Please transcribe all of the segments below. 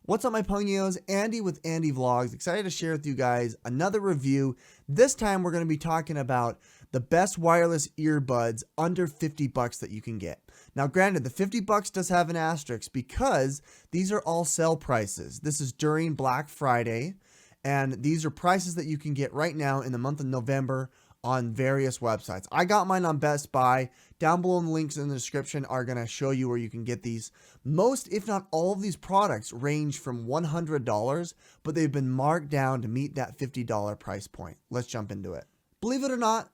What's up, my Pungios? Andy with Andy Vlogs. Excited to share with you guys another review. This time we're going to be talking about the best wireless earbuds under 50 bucks that you can get. Now, granted, the 50 bucks does have an asterisk because these are all sale prices. This is during Black Friday, and these are prices that you can get right now in the month of November on various websites. I got mine on Best Buy. Down below in the links in the description are going to show you where you can get these. Most, if not all of these products range from $100, but they've been marked down to meet that $50 price point. Let's jump into it. Believe it or not,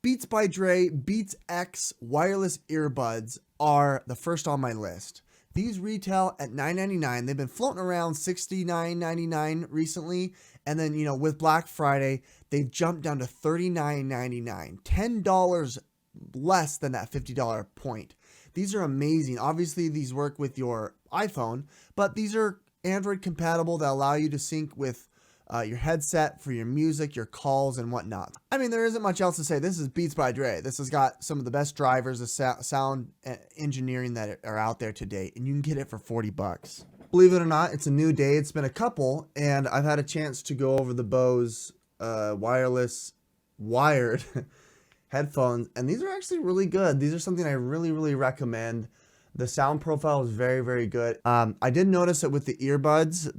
Beats by Dre Beats X wireless earbuds are the first on my list. These retail at $9.99. They've been floating around $69.99 recently. And then, with Black Friday, they've jumped down to $39.99. $10 less than that $50 point. These are amazing. Obviously, these work with your iPhone, but these are Android compatible that allow you to sync with your headset for your music, your calls, and whatnot. I mean, there isn't much else to say. This is Beats by Dre. This has got some of the best drivers of sound engineering that are out there today, and you can get it for 40 bucks. Believe it or not, it's a new day. It's been a couple, and I've had a chance to go over the Bose wireless wired headphones, and these are actually really good. These are something I really recommend. The sound profile is very good. I did notice that with the earbuds,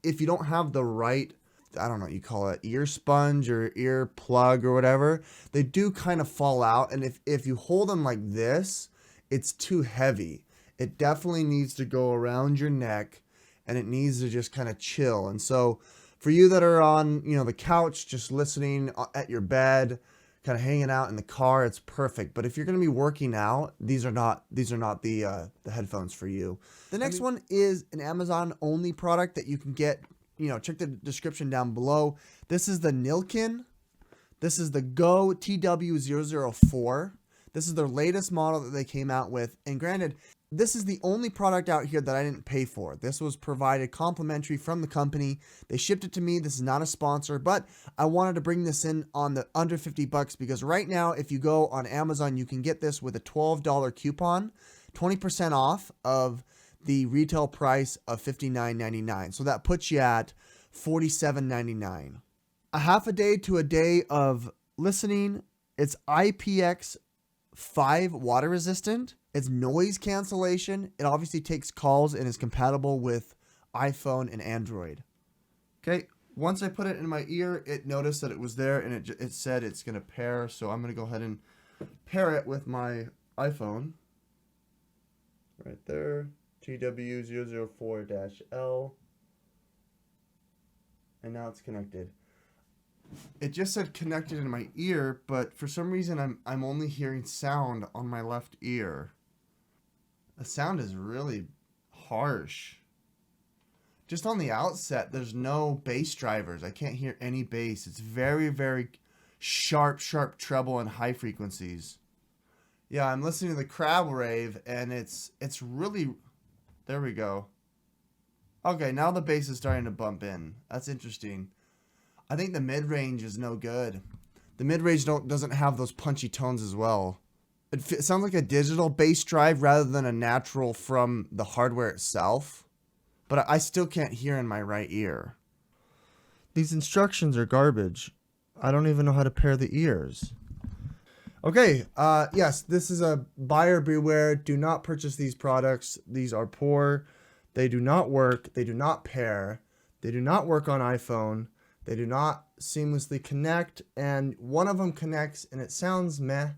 if you don't have the right, I don't know what you call it, ear sponge or ear plug or whatever, they do kind of fall out. And if you hold them like this, it's too heavy. It definitely needs to go around your neck, and it needs to just kind of chill. And so for you that are on, the couch, just listening at your bed, kind of hanging out in the car, it's perfect. But if you're going to be working out, these are not the headphones for you. The next one is an Amazon only product that you can get. Check the description down below. This is the Nukin. This is the Go TW004. This is their latest model that they came out with. And granted, this is the only product out here that I didn't pay for. This was provided complimentary from the company. They shipped it to me. This is not a sponsor, but I wanted to bring this in on the under 50 bucks because right now, if you go on Amazon, you can get this with a $12 coupon, 20% off of the retail price of $59.99. So that puts you at $47.99. A half a day to a day of listening. It's IPX5 water resistant. It's noise cancellation. It obviously takes calls and is compatible with iPhone and Android. Okay, once I put it in my ear, it noticed that it was there and it said it's going to pair. So I'm going to go ahead and pair it with my iPhone. Right there, TW004-L. And now it's connected. It just said connected in my ear, but for some reason I'm only hearing sound on my left ear. The sound is really harsh. Just on the outset, there's no bass drivers. I can't hear any bass. It's very sharp treble and high frequencies. Yeah, I'm listening to the crab rave, and it's really... There we go. Okay, now the bass is starting to bump in. That's interesting. I think the mid-range is no good. The mid-range doesn't have those punchy tones as well. It sounds like a digital bass drive rather than a natural from the hardware itself. But I still can't hear in my right ear. These instructions are garbage. I don't even know how to pair the ears. Okay, yes, this is a buyer beware. Do not purchase these products. These are poor. They do not work. They do not pair. They do not work on iPhone. They do not seamlessly connect, and one of them connects and it sounds meh.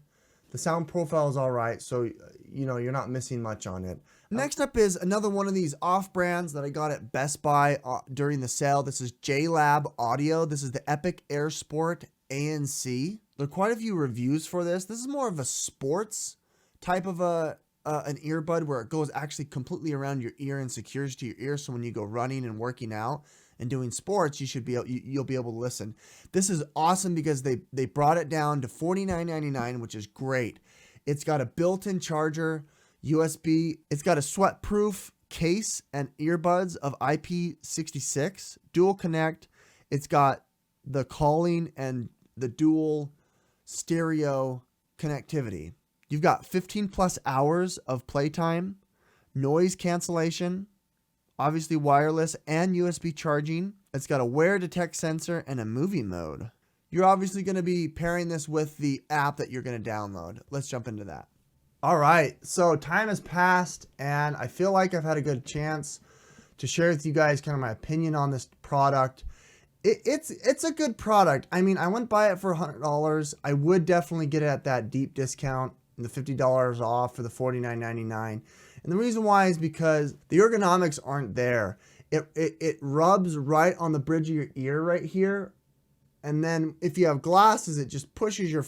The sound profile is all right, so you're not missing much on it. Next up is another one of these off brands that I got at Best Buy during the sale. This is JLab Audio. This is the Epic Air Sport ANC. There are quite a few reviews for this. This is more of a sports type of an earbud where it goes actually completely around your ear and secures to your ear. So when you go running and working out and doing sports, you'll be able to listen. This is awesome because they brought it down to $49.99, which is great. It's got a built-in charger, USB. It's got a sweat-proof case and earbuds of IP66, dual connect. It's got the calling and the dual stereo connectivity. You've got 15 plus hours of playtime, noise cancellation, Obviously wireless and USB charging. It's got a wear detect sensor and a movie mode. You're obviously going to be pairing this with the app that you're going to download. Let's jump into that. All right, so time has passed and I feel like I've had a good chance to share with you guys kind of my opinion on this product. It's a good product. I mean, I wouldn't buy it for $100. I would definitely get it at that deep discount, the $50 off for the $49.99. And the reason why is because the ergonomics aren't there. It rubs right on the bridge of your ear right here. And then if you have glasses, it just pushes your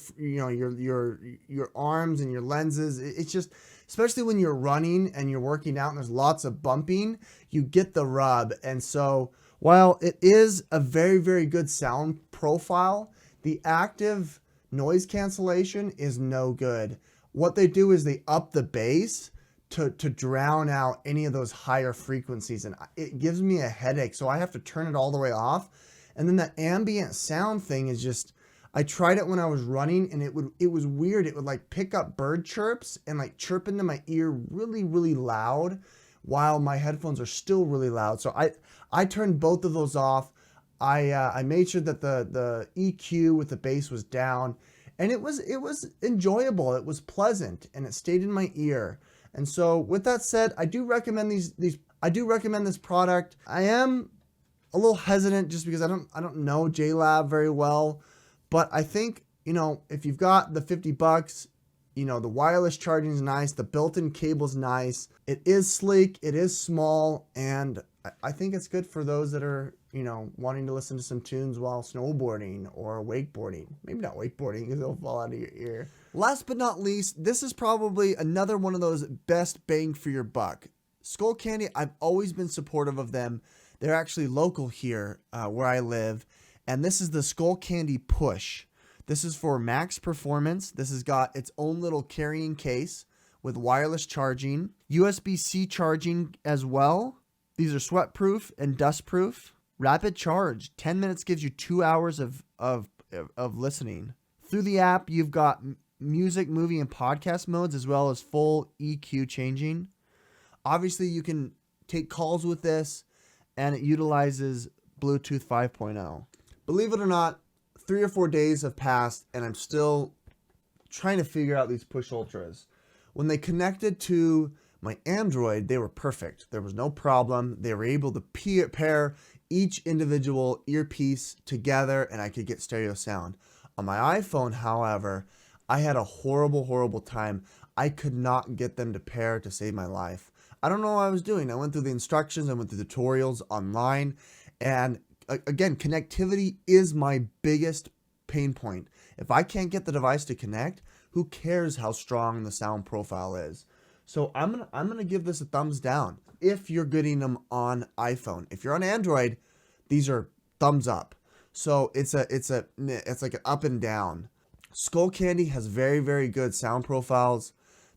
arms and your lenses. It's just, especially when you're running and you're working out and there's lots of bumping, you get the rub. And so while it is a very, very good sound profile, the active noise cancellation is no good. What they do is they up the bass to drown out any of those higher frequencies, and it gives me a headache. So I have to turn it all the way off. And then the ambient sound thing is just, I tried it when I was running and it was weird. It would like pick up bird chirps and like chirp into my ear really, really loud while my headphones are still really loud. So I turned both of those off. I made sure that the EQ with the bass was down, and it was enjoyable. It was pleasant and it stayed in my ear. And so with that said, I do recommend I do recommend this product. I am a little hesitant just because I don't know JLab very well, but I think, you know, if you've got the $50, you know, the wireless charging is nice, the built-in cable's nice, it is sleek, it is small, and I think it's good for those that are, you know, wanting to listen to some tunes while snowboarding or wakeboarding. Maybe not wakeboarding because it'll fall out of your ear. Last but not least, this is probably another one of those best bang for your buck. Skullcandy, I've always been supportive of them. They're actually local here where I live, and this is the Skullcandy Push. This is for max performance. This has got its own little carrying case with wireless charging, USB-C charging as well. These are sweat-proof and dust-proof. Rapid charge. 10 minutes gives you 2 hours of listening. Through the app, you've got music, movie, and podcast modes, as well as full EQ changing. Obviously, you can take calls with this, and it utilizes Bluetooth 5.0. Believe it or not, 3 or 4 days have passed, and I'm still trying to figure out these Push Ultras. When they connected to my Android, they were perfect. There was no problem. They were able to pair each individual earpiece together, and I could get stereo sound. On my iPhone, however, I had a horrible, horrible time. I could not get them to pair to save my life. I don't know what I was doing. I went through the instructions, I went through the tutorials online, and again, connectivity is my biggest pain point. If I can't get the device to connect, who cares how strong the sound profile is? So I'm gonna give this a thumbs down if you're getting them on iPhone. If you're on Android, these are thumbs up. So it's like an up and down. Skullcandy has very, very good sound profiles.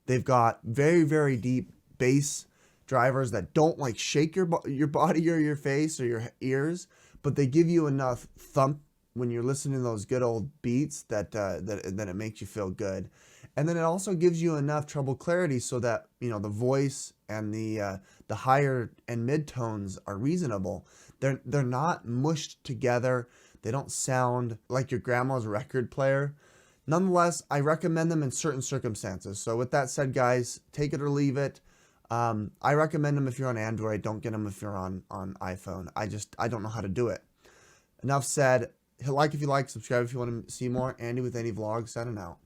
They've got very, very deep bass drivers that don't like shake your body or your face or your ears, but they give you enough thump when you're listening to those good old beats that it makes you feel good. And then it also gives you enough treble clarity so that, you know, the voice and the higher and mid tones are reasonable. They're not mushed together. They don't sound like your grandma's record player. Nonetheless, I recommend them in certain circumstances. So with that said, guys, take it or leave it. I recommend them if you're on Android. Don't get them if you're on iPhone. I don't know how to do it. Enough said. Like if you like, subscribe if you want to see more. Andy with Any Vlogs, signing out.